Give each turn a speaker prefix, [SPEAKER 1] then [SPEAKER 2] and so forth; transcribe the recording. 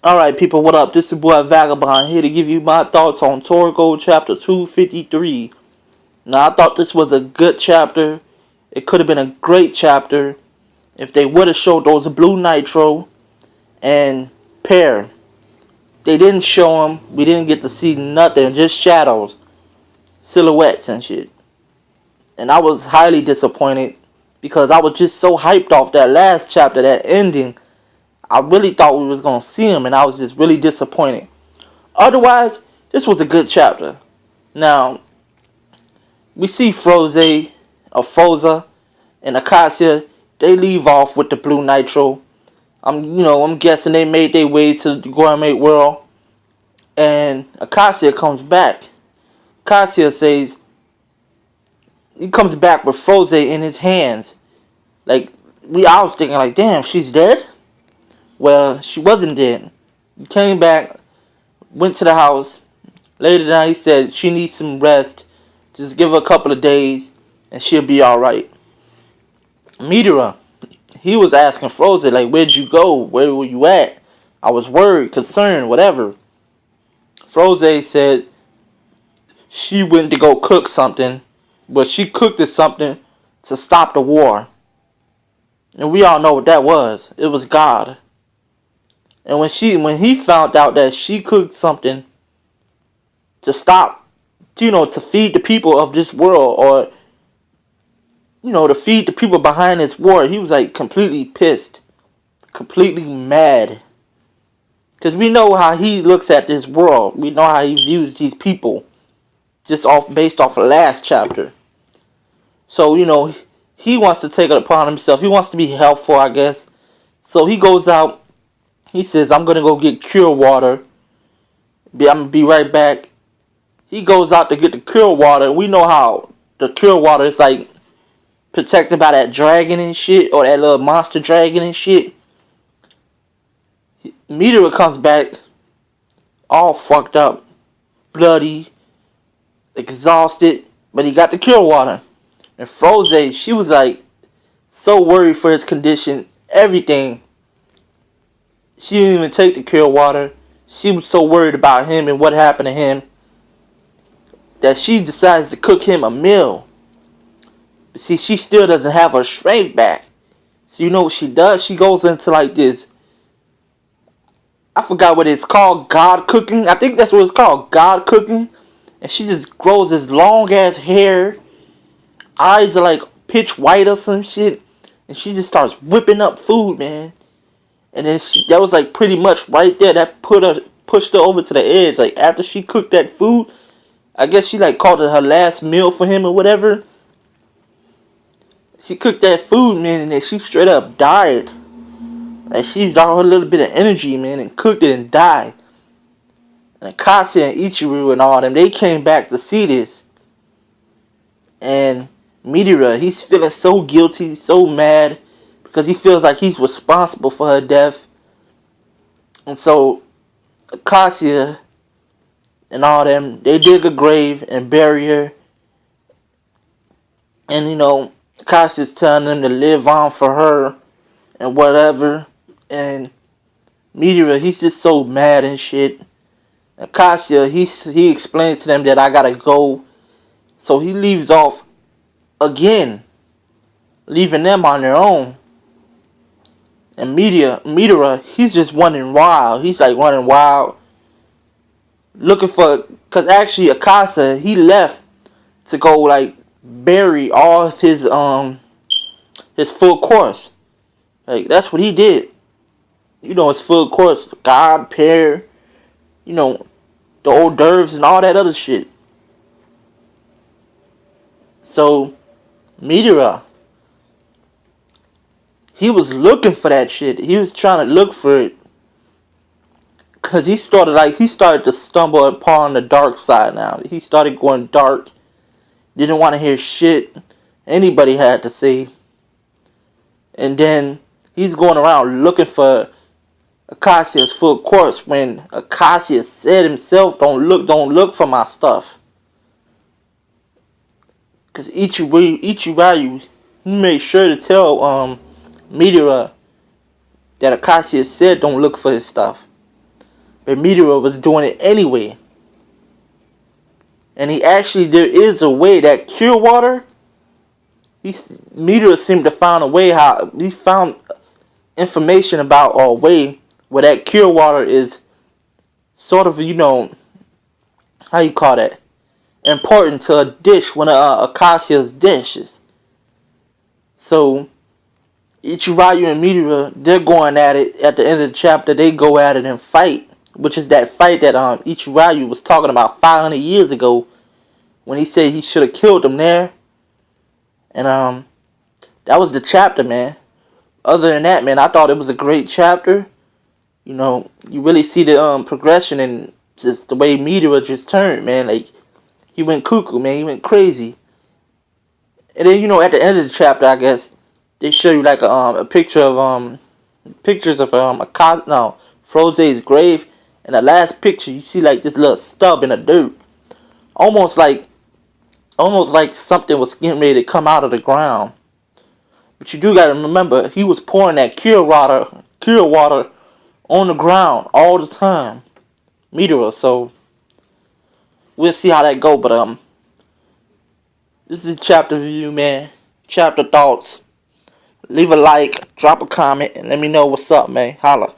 [SPEAKER 1] Alright, people, what up? This is your boy Vagabond here to give you my thoughts on Toriko Chapter 253. Now, I thought this was a good chapter. It could have been a great chapter if they would have showed those Blue Nitro and Pear. They didn't show them. We didn't get to see nothing, just shadows, silhouettes, and shit. And I was highly disappointed because I was just so hyped off that last chapter, that ending. I really thought we was going to see him, and I was just really disappointed. Otherwise, this was a good chapter. Now, we see Frohze, and Acacia. They leave off with the Blue Nitro. I'm guessing they made their way to the Gourmet World, and Acacia comes back. Acacia says he comes back with Frohze in his hands. I was thinking like, damn, she's dead. Well, she wasn't dead. He came back, went to the house. Later down, he said she needs some rest. Just give her a couple of days, and she'll be alright. Midora, he was asking Frohze, like, where'd you go? Where were you at? I was worried, concerned, whatever. Frohze said she went to go cook something, but she cooked something to stop the war. And we all know what that was. It was God. And when he found out that she cooked something to stop, to feed the people of this world, or to feed the people behind this war, he was like completely pissed, completely mad. Because we know how he looks at this world. We know how he views these people, based off of last chapter. So, he wants to take it upon himself. He wants to be helpful, I guess. So he goes out. He says, I'm going to go get cure water. I'm going to be right back. He goes out to get the cure water. We know how the cure water is like protected by that dragon and shit, or that little monster dragon and shit. Midora comes back all fucked up, bloody, exhausted, but he got the cure water. And Frohze, she was like so worried for his condition, everything. She didn't even take the cure water. She was so worried about him and what happened to him that she decides to cook him a meal. But see, she still doesn't have her strength back. So you know what she does? She goes into like this, I forgot what it's called, God cooking. I think that's what it's called, God cooking. And she just grows this long ass hair. Eyes are like pitch white or some shit. And she just starts whipping up food, man. And then that was like pretty much right there. That pushed her over to the edge. Like after she cooked that food, I guess she like called it her last meal for him or whatever. She cooked that food, man, and then she straight up died. Like she used all her little bit of energy, man, and cooked it and died. And Acacia and Ichiru and all them, they came back to see this. And Midora, he's feeling so guilty, so mad, because he feels like he's responsible for her death. And so Acacia and all them, they dig a grave and bury her. And Acacia's telling them to live on for her and whatever. And Midora, he's just so mad and shit. Acacia, he explains to them that I gotta go. So he leaves off again, leaving them on their own. And Midora, he's just running wild. He's like running wild, looking for, because actually Acacia, he left to go like bury all of his full course. Like that's what he did. His full course, God, Pear, the hors d'oeuvres and all that other shit. So Midora, he was looking for that shit. He was trying to look for it. Cause he started to stumble upon the dark side now. He started going dark. Didn't want to hear shit anybody had to say. And then he's going around looking for Acacia's full course when Acacia said himself, don't look for my stuff. Cause Ichiru, he made sure to tell Midora that Acacia said don't look for his stuff. but Midora was doing it anyway. And there is a way that cure water. Midora seemed to find a way how he found information about a way where that cure water is sort of, how you call that, important to a dish, one of Akashia's dishes. So Ichirayu and Midora, they're going at it at the end of the chapter. They go at it and fight, which is that fight that Ichirayu was talking about 500 years ago when he said he should have killed them there. And that was the chapter, man. Other than that, man, I thought it was a great chapter. You really see the progression and just the way Midora just turned, man. Like, he went cuckoo, man. He went crazy. And then, at the end of the chapter, I guess they show you like a picture of pictures of Frohze's grave. And the last picture, you see like this little stub in the dirt, almost like something was getting ready to come out of the ground. But you do gotta remember, he was pouring that cure water on the ground all the time, Midora. So we'll see how that go. But this is chapter review, man. Chapter thoughts. Leave a like, drop a comment, and let me know what's up, man. Holla.